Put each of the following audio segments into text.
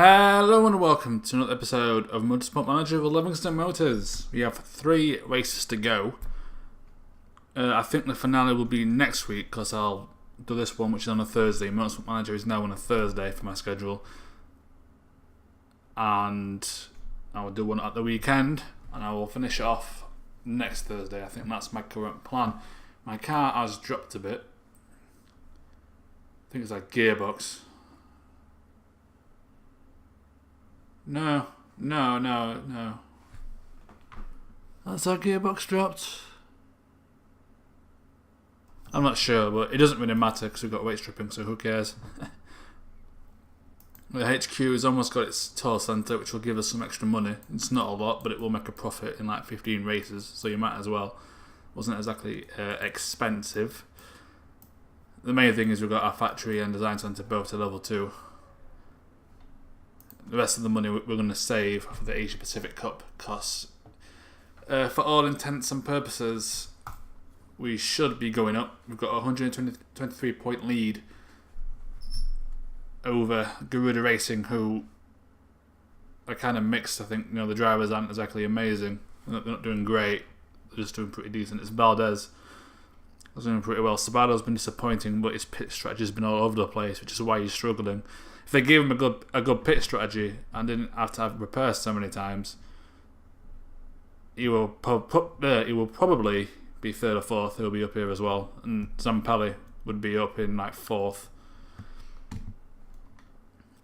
Hello and welcome to another episode of Motorsport Manager of Livingston Motors. We have 3 races to go. I think the finale will be next week because I'll do this one which is on a Thursday. Motorsport Manager is now on a Thursday for my schedule. And I will do one at the weekend and I will finish it off next Thursday. I think that's my current plan. My car has dropped a bit. I think it's like gearbox. No. That's our gearbox dropped. I'm not sure, but it doesn't really matter because we've got weight stripping, so who cares? The HQ has almost got its tour centre, which will give us some extra money. It's not a lot, but it will make a profit in like 15 races, so you might as well. Wasn't exactly expensive. The main thing is we've got our factory and design centre both to level 2. The rest of the money we're going to save for the Asia Pacific Cup because for all intents and purposes we should be going up. We've got a 123 point lead over Garuda Racing, who are kind of mixed. I think the drivers aren't exactly amazing. They're not doing great. They're just doing pretty decent. It's Valdez was doing pretty well. Sabado's been disappointing, but his pit strategy's been all over the place, which is why he's struggling. If they gave him a good pit strategy and didn't have to have repairs so many times, he will probably be 3rd or 4th. He'll be up here as well, and Zampelli would be up in like 4th.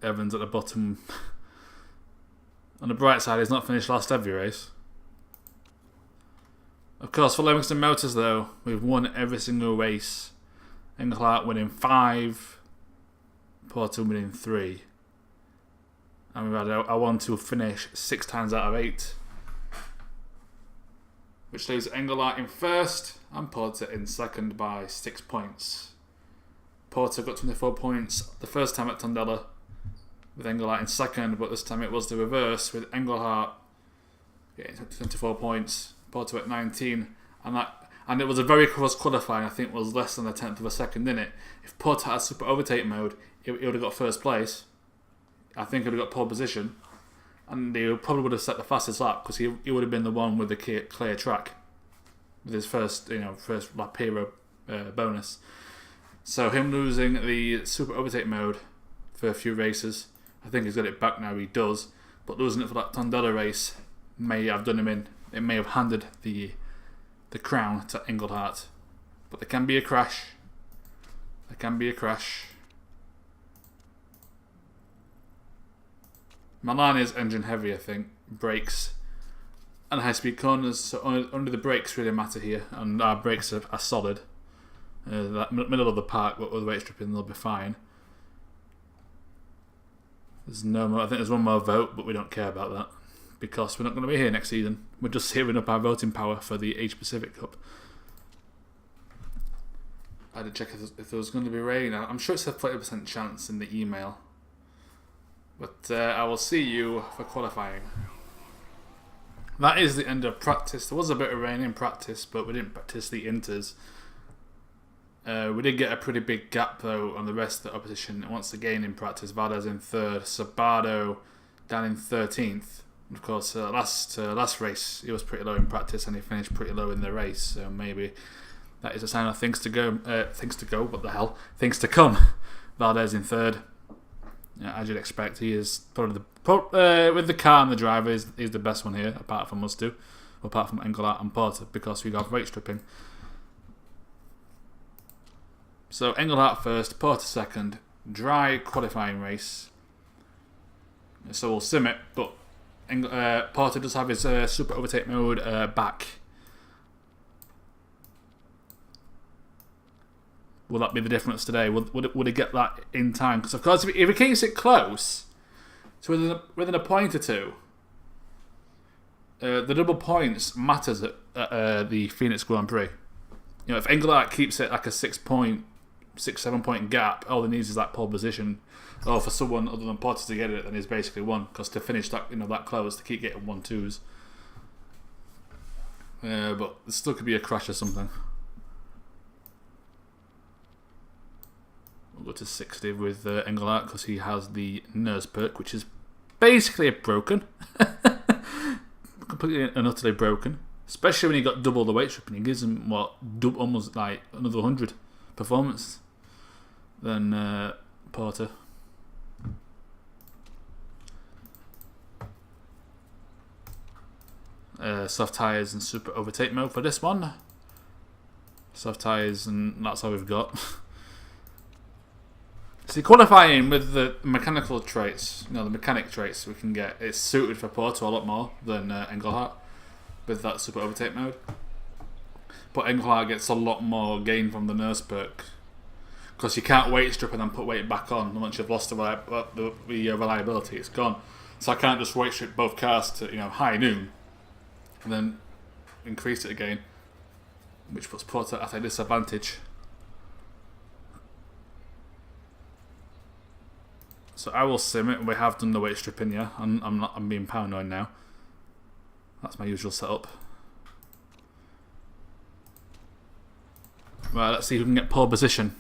Evans at the bottom. On the bright side, he's not finished last every race. Of course, for Livingston Motors though, we've won every single race. Engelheart winning 5. Porter winning 3. And we've had a 1-2 finish 6 times out of 8. Which leaves Engelheart in 1st and Porter in 2nd by 6 points. Porter got 24 points the first time at Tondela with Engelheart in 2nd, but this time it was the reverse with Engelheart getting 24 points, Porter at 19, and it was a very close qualifying. I think it was less than a tenth of a second in it. If Porter had super overtake mode, he would have got 1st place. I think he would have got pole position, and he probably would have set the fastest lap because he would have been the one with the clear track with his first lap hero bonus. So him losing the super overtake mode for a few races, I think he's got it back now. He does, but losing it for that Tondela race may have done him in. It may have handed the crown to Engelheart, but there can be a crash. Milan is engine heavy, I think. Brakes and high speed corners, so only the brakes really matter here, and our brakes are solid. That middle of the park, but with weight stripping they'll be fine. There's no more. I think there's one more vote, but we don't care about that because we're not going to be here next season. We're just saving up our voting power for the Asia Pacific Cup. I had to check if there was going to be rain. I'm sure it's a 30% chance in the email. But I will see you for qualifying. That is the end of practice. There was a bit of rain in practice, but we didn't practice the inters. We did get a pretty big gap though on the rest of the opposition. Once again in practice, Valdez in 3rd, Sabado down in 13th. Of course, last race he was pretty low in practice and he finished pretty low in the race. So maybe that is a sign of things to go. What the hell? Things to come. Valdez in 3rd. Yeah, as you'd expect, he is probably with the car and the driver is the best one here, apart from us two, apart from Engelheart and Porter, because we got weight stripping. So Engelheart 1st, Porter 2nd, dry qualifying race. So we'll sim it, but Porter does have his super overtake mode back. Will that be the difference today? Would he get that in time? Because of course, if he keeps it close, so within a point or two, the double points matters at the Phoenix Grand Prix. If Engelheart keeps it like a 7 point gap, all he needs is that pole position. Or for someone other than Porter to get it, then he's basically won. Because to finish that that close, to keep getting 1-2s. But there still could be a crash or something. We'll go to 60 with Engelheart because he has the nurse perk, which is basically broken. Completely and utterly broken. Especially when he got double the weight stripping. He gives him, almost like another 100 performance than Porter. Soft tyres and super overtake mode for this one. Soft tyres, and that's all we've got. See, qualifying with the mechanical traits, the mechanic traits we can get, it's suited for Porter a lot more than Engelheart with that super overtake mode. But Engelheart gets a lot more gain from the nurse perk because you can't weight strip and then put weight back on. Once you've lost the reliability, it's gone. So I can't just weight strip both cars to high noon and then increase it again, which puts Porter at a disadvantage. So I will sim it. We have done the weight stripping, yeah. I'm being paranoid now. That's my usual setup. Right, let's see if we can get pole position.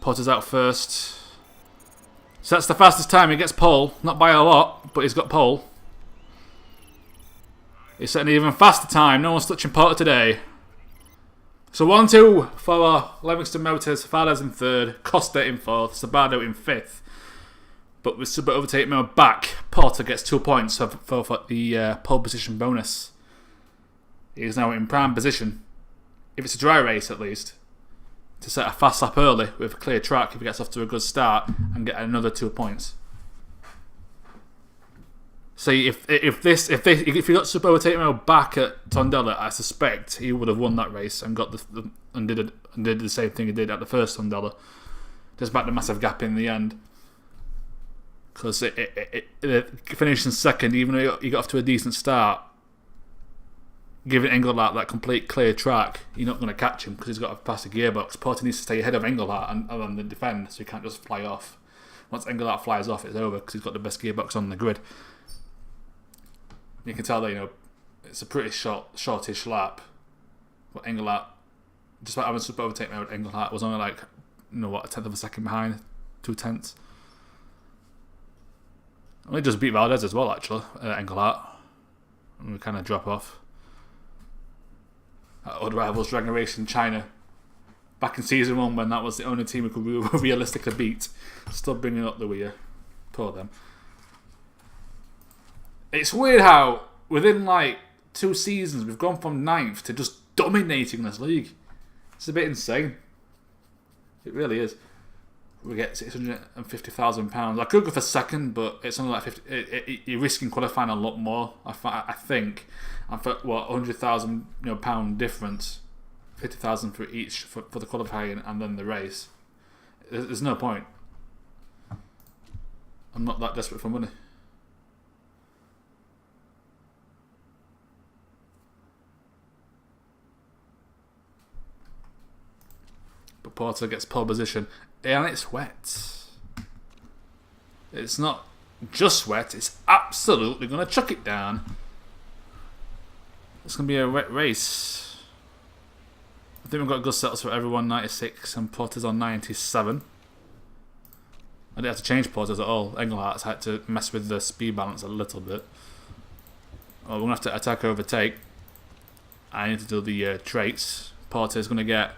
Porter's out first. So that's the fastest time he gets pole. Not by a lot, but he's got pole. He's setting an even faster time. No one's touching Porter today. So 1-2 for Livingston Motors. Fales in third. Costa in fourth. Sabato in fifth. But with super overtake mode back, Porter gets 2 points for the pole position bonus. He is now in prime position, if it's a dry race at least, to set a fast lap early with a clear track if he gets off to a good start and get another 2 points. See, if he got super overtake mode back at Tondela, I suspect he would have won that race and got did the same thing he did at the first Tondela, despite the massive gap in the end. Because it finishing second, even though he got off to a decent start, giving Engelheart that complete clear track, you're not going to catch him because he's got a faster gearbox. Porter needs to stay ahead of Engelheart and then defend, so he can't just fly off. Once Engelheart flies off, it's over because he's got the best gearbox on the grid. You can tell that it's a pretty shortish lap. But Engelheart, despite having super overtake mode, Engelheart was only like a tenth of a second behind, 2/10. We just beat Valdez as well, actually, Engelheart. And we kind of drop off. Old rivals Dragon Racing China. Back in season 1 when that was the only team we could realistically beat. Still bringing up the rear. Poor them. It's weird how within like 2 seasons we've gone from 9th to just dominating this league. It's a bit insane. It really is. We get £650,000. I could go for second, but it's only like 50. You're risking qualifying a lot more. I think. And for what £100,000 difference, 50,000 for each for the qualifying and then the race. There's no point. I'm not that desperate for money. But Porter gets pole position. And it's wet. It's not just wet, it's absolutely going to chuck it down. It's going to be a wet race. I think we've got good setups for everyone, 96, and Porter's on 97. I didn't have to change Porter's at all. Engelhart's had to mess with the speed balance a little bit. Well, we're going to have to attack overtake. I need to do the traits. Porter's going to get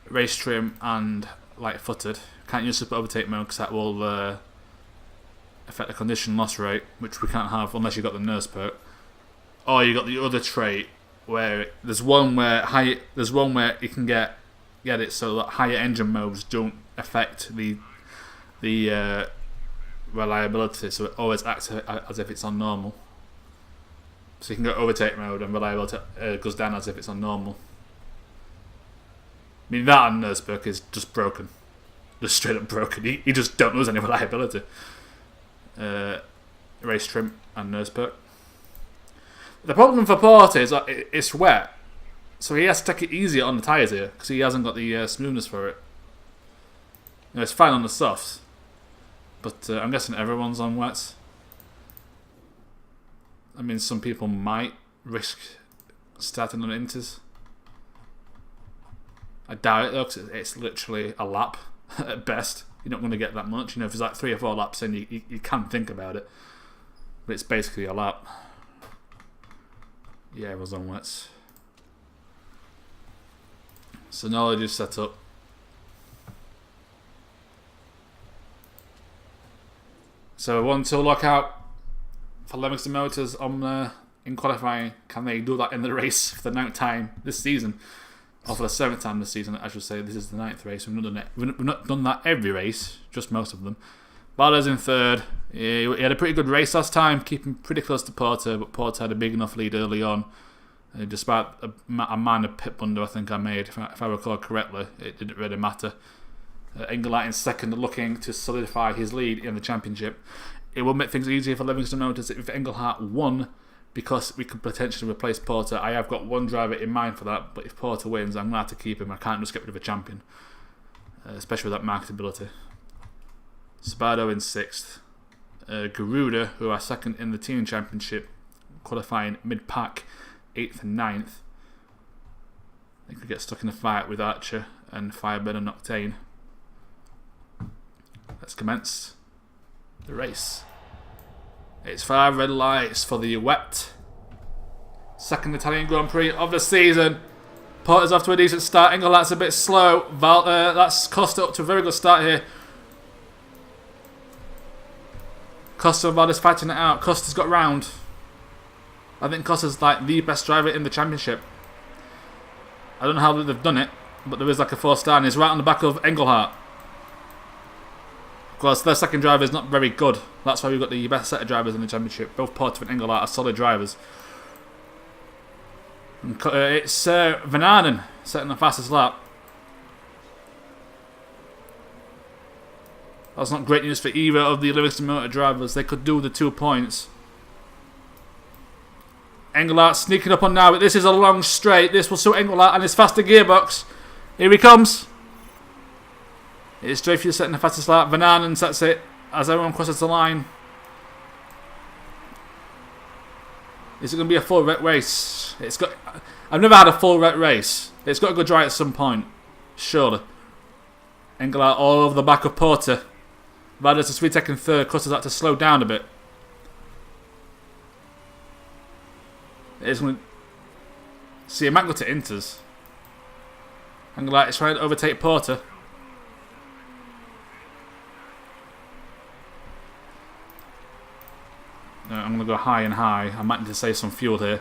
race trim and light-footed. Can't use super overtake mode because that will affect the condition loss rate, which we can't have unless you've got the nurse perk. Or you got the other trait where there's one where you can get it so that higher engine modes don't affect the reliability, so it always acts as if it's on normal. So you can go overtake mode and reliability goes down as if it's on normal. I mean, that and nurse perk is just broken. Just straight up broken. He just don't lose any reliability. Race trim and nurse perk. The problem for Porter is that it's wet. So he has to take it easier on the tyres here. Because he hasn't got the smoothness for it. It's fine on the softs. But I'm guessing everyone's on wets. I mean, some people might risk starting on inters. I doubt it though, because it's literally a lap at best. you're not going to get that much. You know, if there's like 3 or 4 laps in, you can think about it. But it's basically a lap. Yeah, it was on wets. So knowledge is set up. So 1-2 lockout for Livingston Motors on in qualifying. Can they do that in the race for the 9th time this season? Or for the 7th time this season, I should say. This is the 9th race. We've not done that every race, just most of them. Valdez in 3rd. He had a pretty good race last time, keeping pretty close to Porter, but Porter had a big enough lead early on. Despite a minor pit blunder I think I made, if I recall correctly, it didn't really matter. Engelheart in 2nd, looking to solidify his lead in the championship. It will make things easier for Livingston Motors if Engelheart won, because we could potentially replace Porter. I have got one driver in mind for that, but if Porter wins, I'm going to have to keep him. I can't just get rid of a champion, especially with that marketability. Spardo in 6th. Garuda, who are 2nd in the team championship, qualifying mid-pack, 8th and 9th. They could get stuck in a fight with Archer and Firebird and Octane. Let's commence the race. It's 5 red lights for the wet. 2nd Italian Grand Prix of the season. Porter's off to a decent start. Engelhart's a bit slow. That's Costa up to a very good start here. Costa and Valdez fighting it out. Costa's got round. I think Costa's like the best driver in the championship. I don't know how they've done it, but there is like a 4-star and he's right on the back of Engelheart. Of course, their 2nd driver is not very good. That's why we've got the best set of drivers in the championship. Both Porter and Engelheart are solid drivers. And it's Van Arden setting the fastest lap. That's not great news for either of the Livingston Motor drivers. They could do the 2 points. Engelheart sneaking up on now, but this is a long straight. This will suit Engelheart and his faster gearbox. Here he comes. It's Dreyfus setting the fastest lap. Van Arden sets it as everyone crosses the line. Is it going to be a full wet race? I've never had a full wet race. It's got to go dry at some point, surely. Engelheart all over the back of Porter. Valdez is taking 3rd. Costa's had to slow down a bit. It's going to see a might go to Inters. Engelheart is trying to overtake Porter. I'm going to go high and high. I might need to save some fuel here.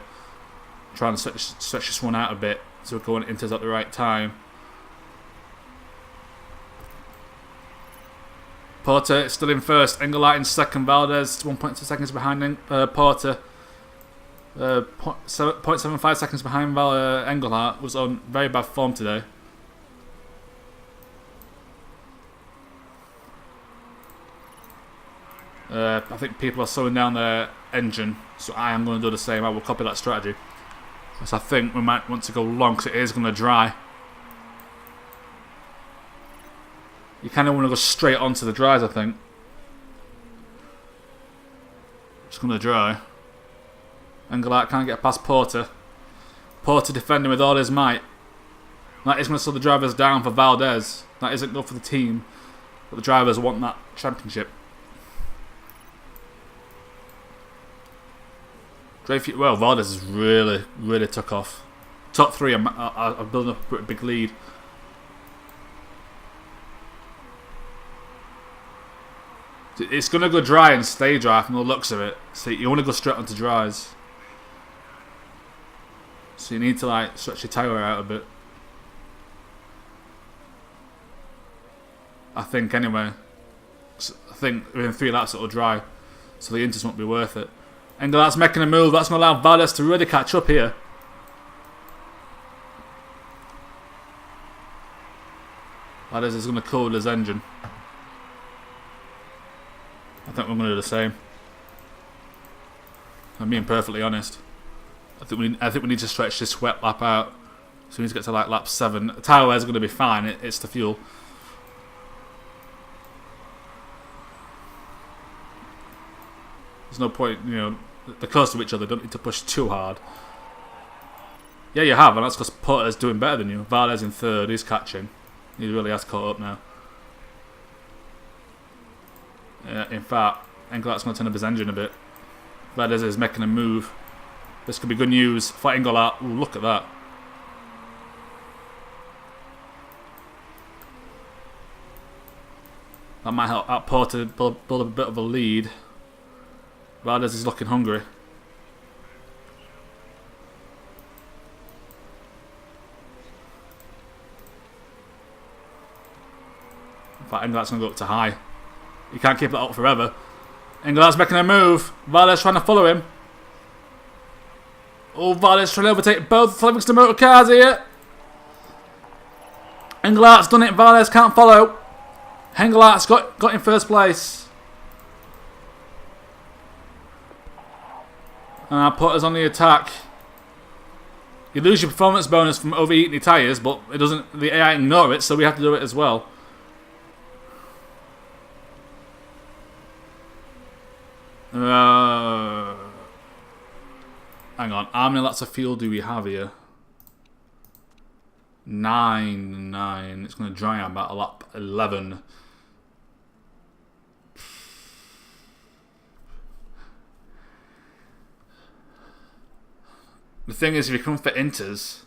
Trying to stretch this one out a bit so we're going Inters at the right time. Porter is still in 1st. Engelheart in 2nd. Valdez 1.2 seconds behind Porter. 0.75 seconds behind Engelheart. Was on very bad form today. I think people are slowing down their engine, so I am going to do the same. I will copy that strategy. Because I think we might want to go long, because it is going to dry. You kind of want to go straight onto the dries, I think. It's going to dry. Engelheart can't get past Porter. Porter defending with all his might. That is going to slow the drivers down for Valdez. That isn't good for the team, but the drivers want that championship. Well, Valdez has really took off. Top 3 are building up a pretty big lead. It's going to go dry and stay dry from the looks of it. So you want to go straight onto dries. So you need to like stretch your tyre out a bit. I think anyway. I think within 3 laps it'll dry. So the Inters won't be worth it. Engelhart's making a move. That's going to allow Valdez to really catch up here. Valdez is going to cool his engine. I think we're going to do the same. I'm being perfectly honest. I think we need to stretch this wet lap out. So we need to get to like lap 7. The tyre wear is going to be fine. It's the fuel. There's no point, you know, they're close to each other. Don't need to push too hard. Yeah, you have, and that's because Porter's doing better than you. Valdez in 3rd. He's catching. He really has caught up now. In fact, Engelheart's going to turn up his engine a bit. Valdez is making a move. This could be good news for Engelheart. Ooh, look at that. That might help out Porter build up a bit of a lead. Valdez is looking hungry. In fact, Engelheart's going to go up to high. He can't keep that up forever. Engelheart's making a move. Valdez trying to follow him. Oh, Valdez trying to overtake both Livingston motor cars here. Engelheart's done it. Valdez can't follow. Engelheart's got in first place. And Porter's on the attack. You lose your performance bonus from overheating your tyres, but it doesn't. The AI ignore it, so we have to do it as well. Hang on, how many lots of fuel do we have here? 9. It's going to dry out about a lap 11. The thing is, if you come for inters,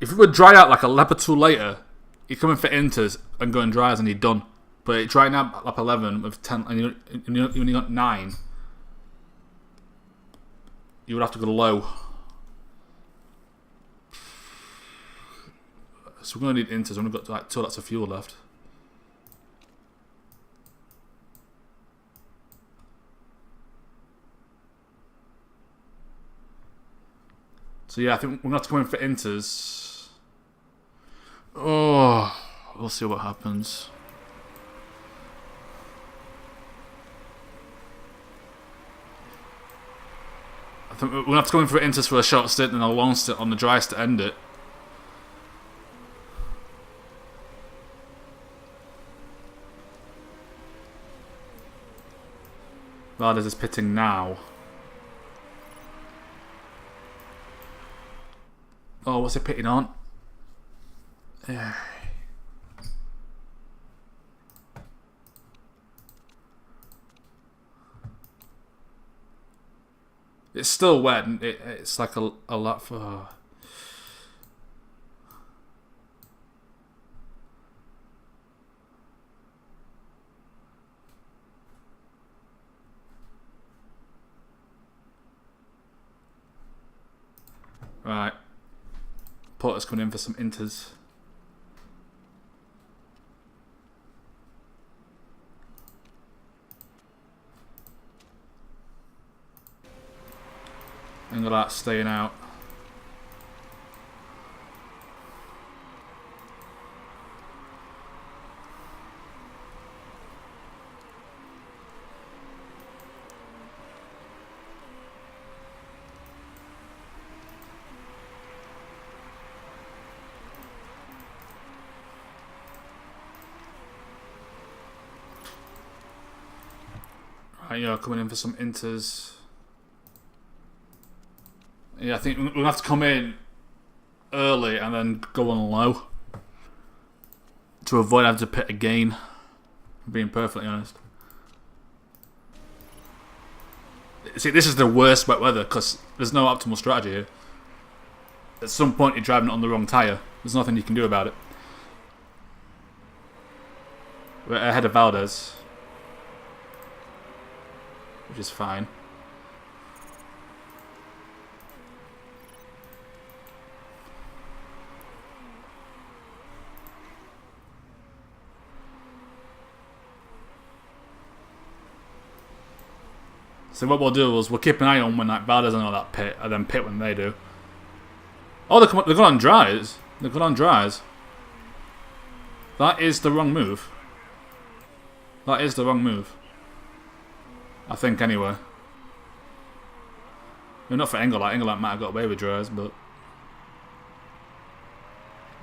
if it would dry out like a lap or two later, you're coming for inters and going dries and you're done. But it drying out at lap 11 with 10, and you only got 9. You would have to go low. So we're going to need inters. We've only got like 2 lots of fuel left. So yeah, I think we're going to have to come in for inters. Oh, we'll see what happens. I think we're going to have to come in for inters for a short stint and a long stint on the dries to end it. Valdez is pitting now. Oh, what's he pitting on? It's still wet, and it's like a lot for... Right. Porter's coming in for some inters. Engelheart staying out. Right, yeah, coming in for some inters. Yeah, I think we'll have to come in early and then go on low to avoid having to pit again, being perfectly honest. See, this is the worst wet weather because there's no optimal strategy here. At some point you're driving it on the wrong tyre. There's nothing you can do about it. We're ahead of Valdez, which is fine. So what we'll do is we'll keep an eye on when like Valdez and all that pit, and then pit when they do. Oh, they're going on dries. They're going on dries. That is the wrong move. That is the wrong move. I think anyway. Not for Engelheart. Engelheart might have got away with dries, but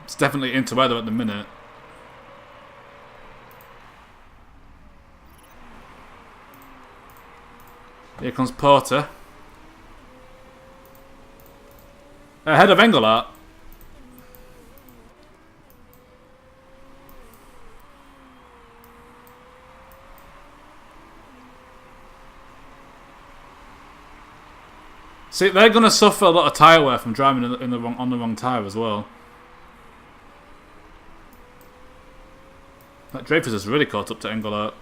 it's definitely into weather at the minute. Here comes Porter. Ahead of Engelheart. See, they're going to suffer a lot of tyre wear from driving on the wrong tyre as well. That Dreyfus has really caught up to Engelheart.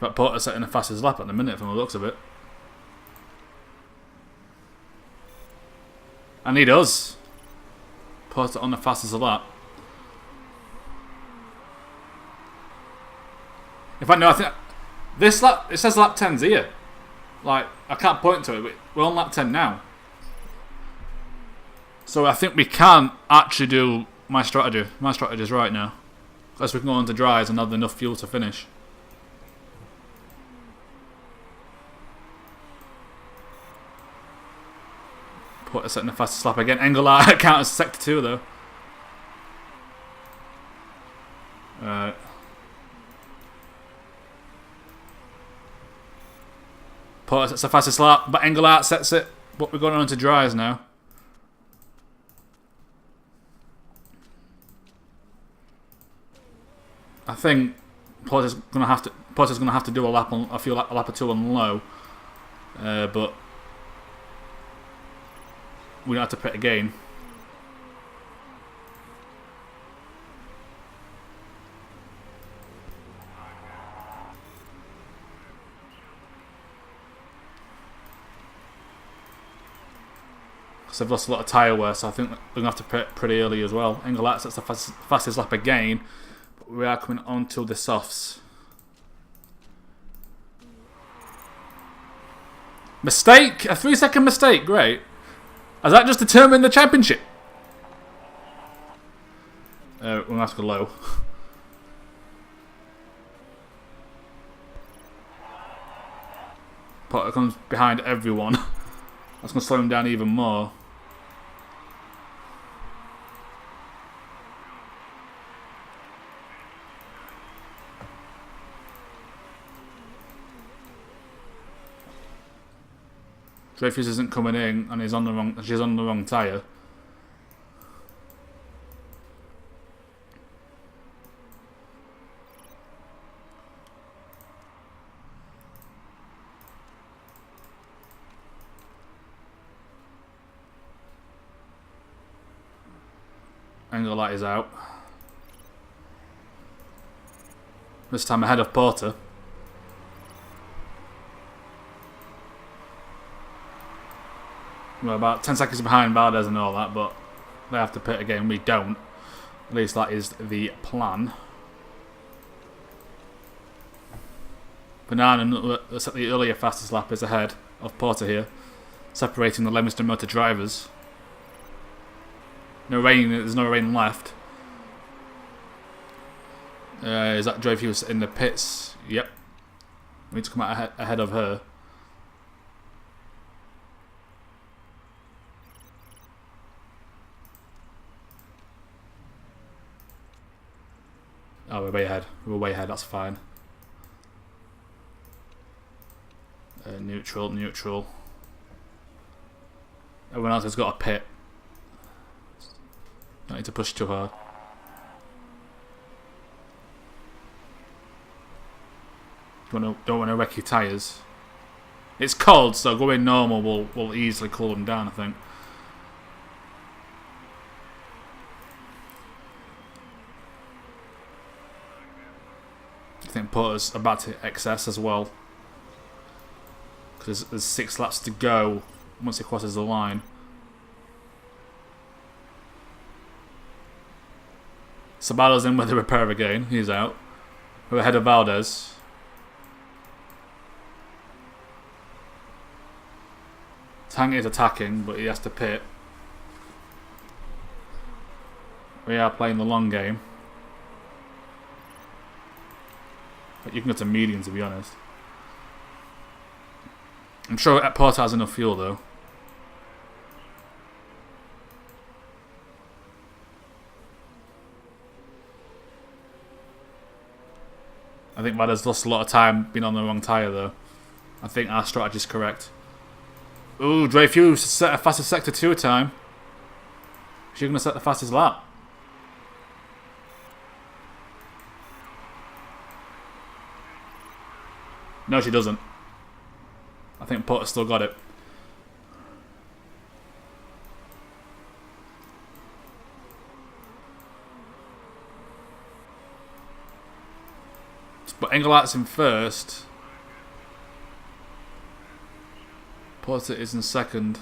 But Porter's setting the fastest lap at the minute from the looks of it. And he does. Porter on the fastest lap. In fact, no, I think this lap, it says lap 10's here. Like, I can't point to it, but we're on lap 10 now. So I think we can actually do my strategy. My strategy is right now. Unless we can go on to dries and have enough fuel to finish. Porter setting the fastest lap again. Engelheart counters sector 2 though. Porter sets the fastest lap, but Engelheart sets it. But we're going on to dries now. I think Porter's gonna have to do a lap on, a lap or two on low, but we don't have to pit again. Because they've lost a lot of tyre wear, so I think we're going to have to pit pretty early as well. Engelheart sets the fastest lap again, but we are coming on to the softs. Mistake! A 3-second mistake, great. Has that just determined the championship? We're going to have to go low. Porter comes behind everyone. That's going to slow him down even more. Dreyfus isn't coming in, and she's on the wrong tyre. Engelheart is out. This time ahead of Porter. We're about 10 seconds behind Valdez and all that, but they have to pit again. We don't. At least that is the plan. Banana, that's at the earlier fastest lap, is ahead of Porter here, separating the Leominster Motor drivers. No rain. There's no rain left. Is that Dreyfus in the pits? Yep. We need to come out ahead of her. Oh, we're way ahead. We're way ahead, that's fine. Neutral. Everyone else has got a pit. Don't need to push too hard. Don't want to wreck your tyres. It's cold, so going normal will easily cool them down, I think. I think Porter's about to excess as well, because there's 6 laps to go once he crosses the line. Sabado's in with the repair again. He's out. We're ahead of Valdez. Tang is attacking, but he has to pit. We are playing the long game. But you can go to medium, to be honest. I'm sure Porter has enough fuel though. I think Valdez lost a lot of time being on the wrong tyre though. I think our strategy is correct. Ooh, Dreyfus set a fastest sector 2 time. She's going to set the fastest lap. No, she doesn't. I think Porter still got it. But Engelheart's in first. Porter is in second.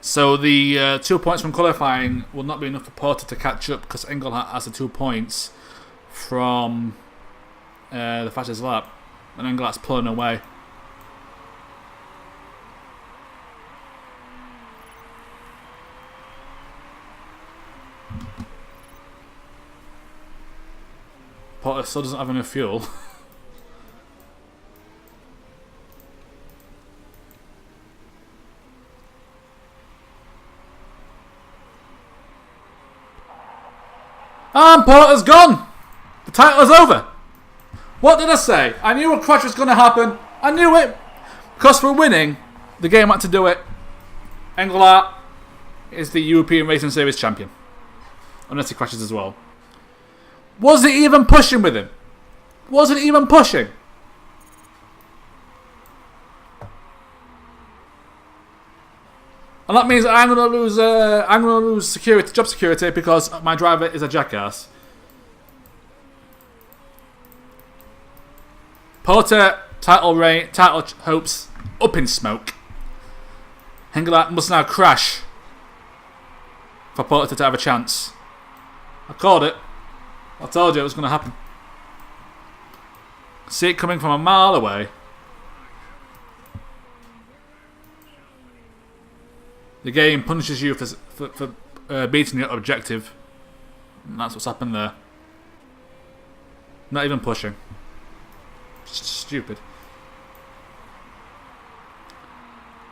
So the 2 points from qualifying will not be enough for Porter to catch up because Engelheart has the 2 points from the fastest lap. And Engelheart's pulling away. Porter still doesn't have enough fuel. And Porter's gone! The title is over! What did I say? I knew a crash was going to happen. I knew it! Because for winning, the game had to do it. Engelheart is the European Racing Series champion. Unless he crashes as well. Was it even pushing with him? Was it even pushing? And that means I'm gonna lose security, job security, because my driver is a jackass. Porter title hopes up in smoke. Engelheart must now crash for Porter to have a chance. I called it. I told you it was going to happen. See it coming from a mile away. The game punishes you for beating your objective. And that's what's happened there. Not even pushing. It's stupid.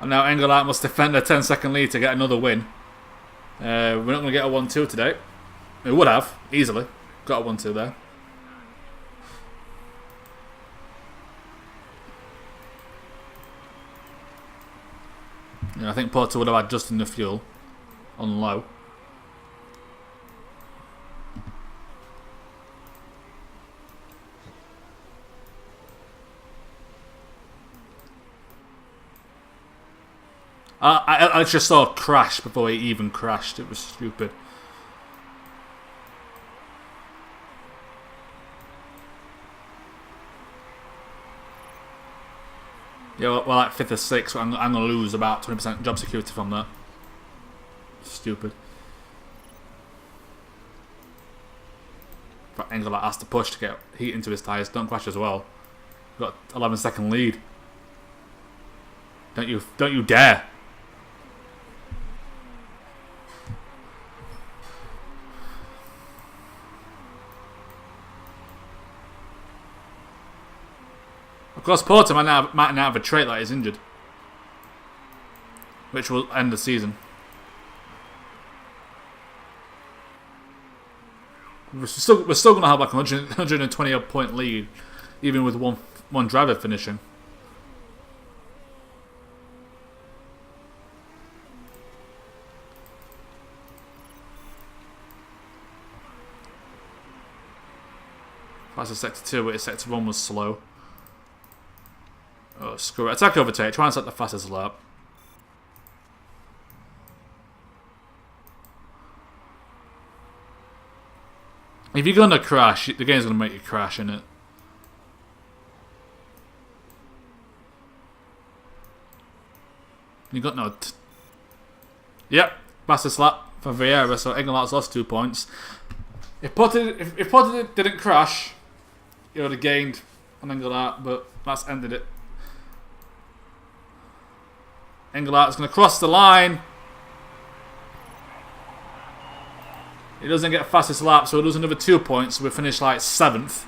And now Engelheart must defend a 10-second lead to get another win. We're not going to get a 1-2 today. We would have, easily. Got a 1-2 there. Yeah, I think Porter would have had just enough fuel on low. I just saw a crash before he even crashed. It was stupid. Yeah, well, like 5th or 6th, I'm going to lose about 20% job security from that. Stupid. But Engelheart has to push to get heat into his tyres. Don't crash as well. Got 11-second lead. Don't you dare. Of course, Porter might now have a trait that is injured, which will end the season. We're still going to have like a 120 odd point lead, even with one driver finishing. That's a sector 2, but his sector 1 was slow. Oh, screw it. Attack overtake. Try and set the fastest lap. If you're going to crash, the game's going to make you crash, innit? You got no... Yep. Fastest lap for Vieira, so Engelheart's lost 2 points. If Porter didn't crash, he would have gained on Engelheart, but that's ended it. Engelheart's going to cross the line. He doesn't get fastest lap, so he loses another 2 points. So we finish like 7th.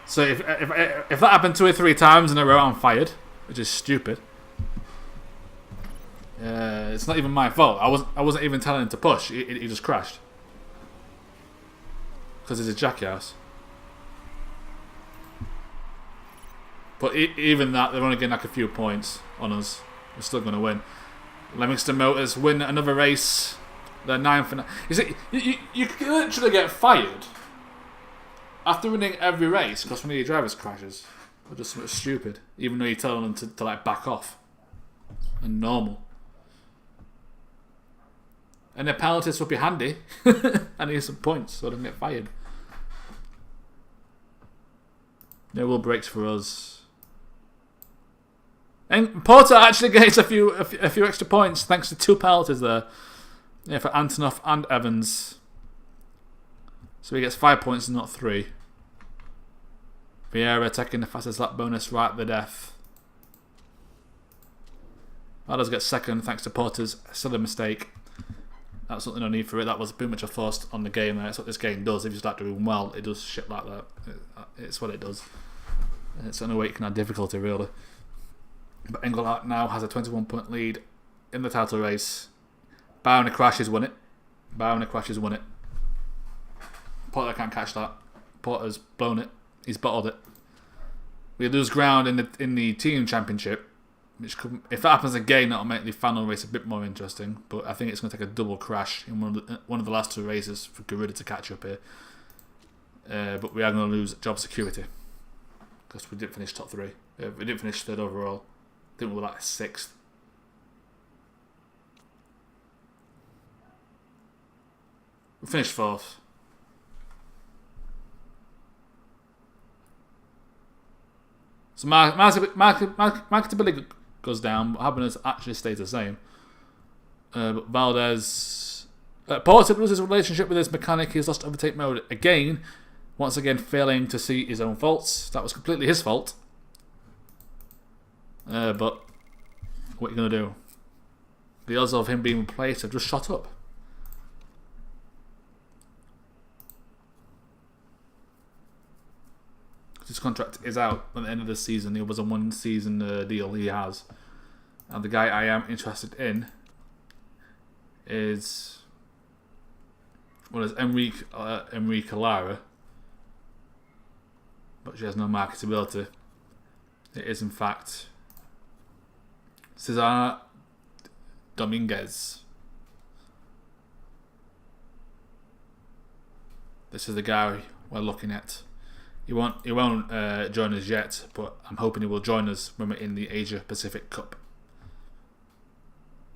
So if that happened 2 or 3 times in a row, I'm fired, which is stupid. It's not even my fault. I wasn't even telling him to push. He just crashed because he's a jackass. But even that, they're only getting like a few points on us. We're still going to win. Livingston Motors win another race. They're 9 for 9. You can literally get fired after winning every race because one of your drivers crashes. Or just something stupid. Even though you're telling them to like back off. And normal. And their penalties would be handy. I need some points so I don't get fired. No rule breaks for us. And Porter actually gets a few extra points thanks to 2 penalties there. Yeah, for Antonov and Evans. So he gets 5 points and not 3. Vieira taking the fastest lap bonus right at the death. Valdes gets second thanks to Porter's silly mistake. Absolutely no need for it. That was pretty much a forced on the game there. That's what this game does. If you start doing well, it does shit like that. It's what it does. It's the only way it can add difficulty, really. But Engelheart now has a 21-point lead in the title race. Barring a crash, he's won it. Porter can't catch that. Porter's blown it. He's bottled it. We lose ground in the team championship. Which could, if that happens again, that'll make the final race a bit more interesting. But I think it's going to take a double crash in one of the last 2 races for Garuda to catch up here. But we are going to lose job security because we didn't finish top 3. We didn't finish 3rd overall. I think we were like 6th. We finished 4th. So marketability goes down, but happiness actually stays the same. But Valdes... Porter loses his relationship with his mechanic. He's lost overtake mode again. Once again, failing to see his own faults. That was completely his fault. But what are you going to do? The odds of him being replaced have just shot up. His contract is out at the end of the season. It was a 1-season deal he has. And the guy I am interested in is Enrique Lara. But she has no marketability. It is in fact Cesar Dominguez. This is the guy we're looking at. He won't join us yet, but I'm hoping he will join us when we're in the Asia Pacific Cup.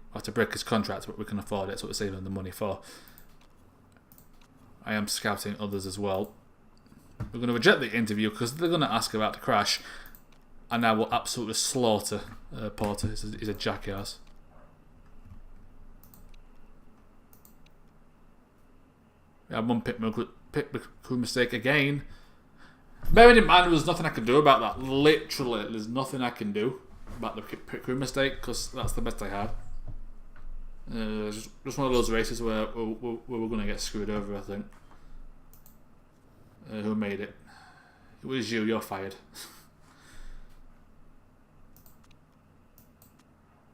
We'll have to break his contract, but we can afford it. That's what we're saving the money for. I am scouting others as well. We're going to reject the interview because they're going to ask about the crash, and I will absolutely slaughter Porter. He's a jackass. We had one pit crew mistake again. Bearing in mind, there was nothing I could do about that. Literally, there's nothing I can do about the pit crew mistake because that's the best I had. Just one of those races where we're going to get screwed over, I think. Who made it? It was you. You're fired.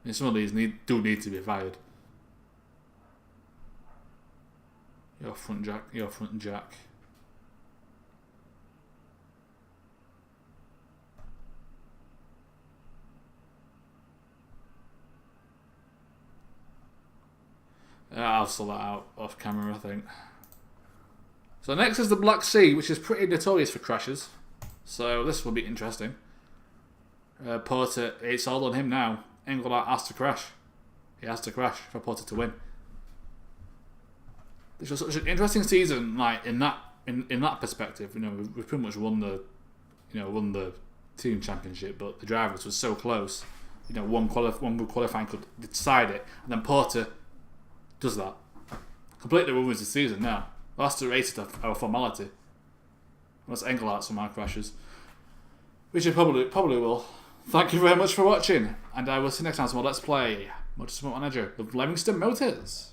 I mean, some of these do need to be fired. You're front jack. You're front jack. I'll sort that out off camera, I think. So next is the Black Sea, which is pretty notorious for crashes. So this will be interesting. Porter, it's all on him now. Engelheart has to crash. He has to crash for Porter to win. This was such an interesting season, like in that perspective. You know, we've pretty much won the team championship, but the drivers were so close. You know, one good qualifying could decide it, and then Porter does that. Completely ruins the season now. Last 2 races are a formality. Unless Engelheart somehow crashes. Which it probably will. Thank you very much for watching, and I will see you next time. So let's play Motorsport Manager with Livingston Motors.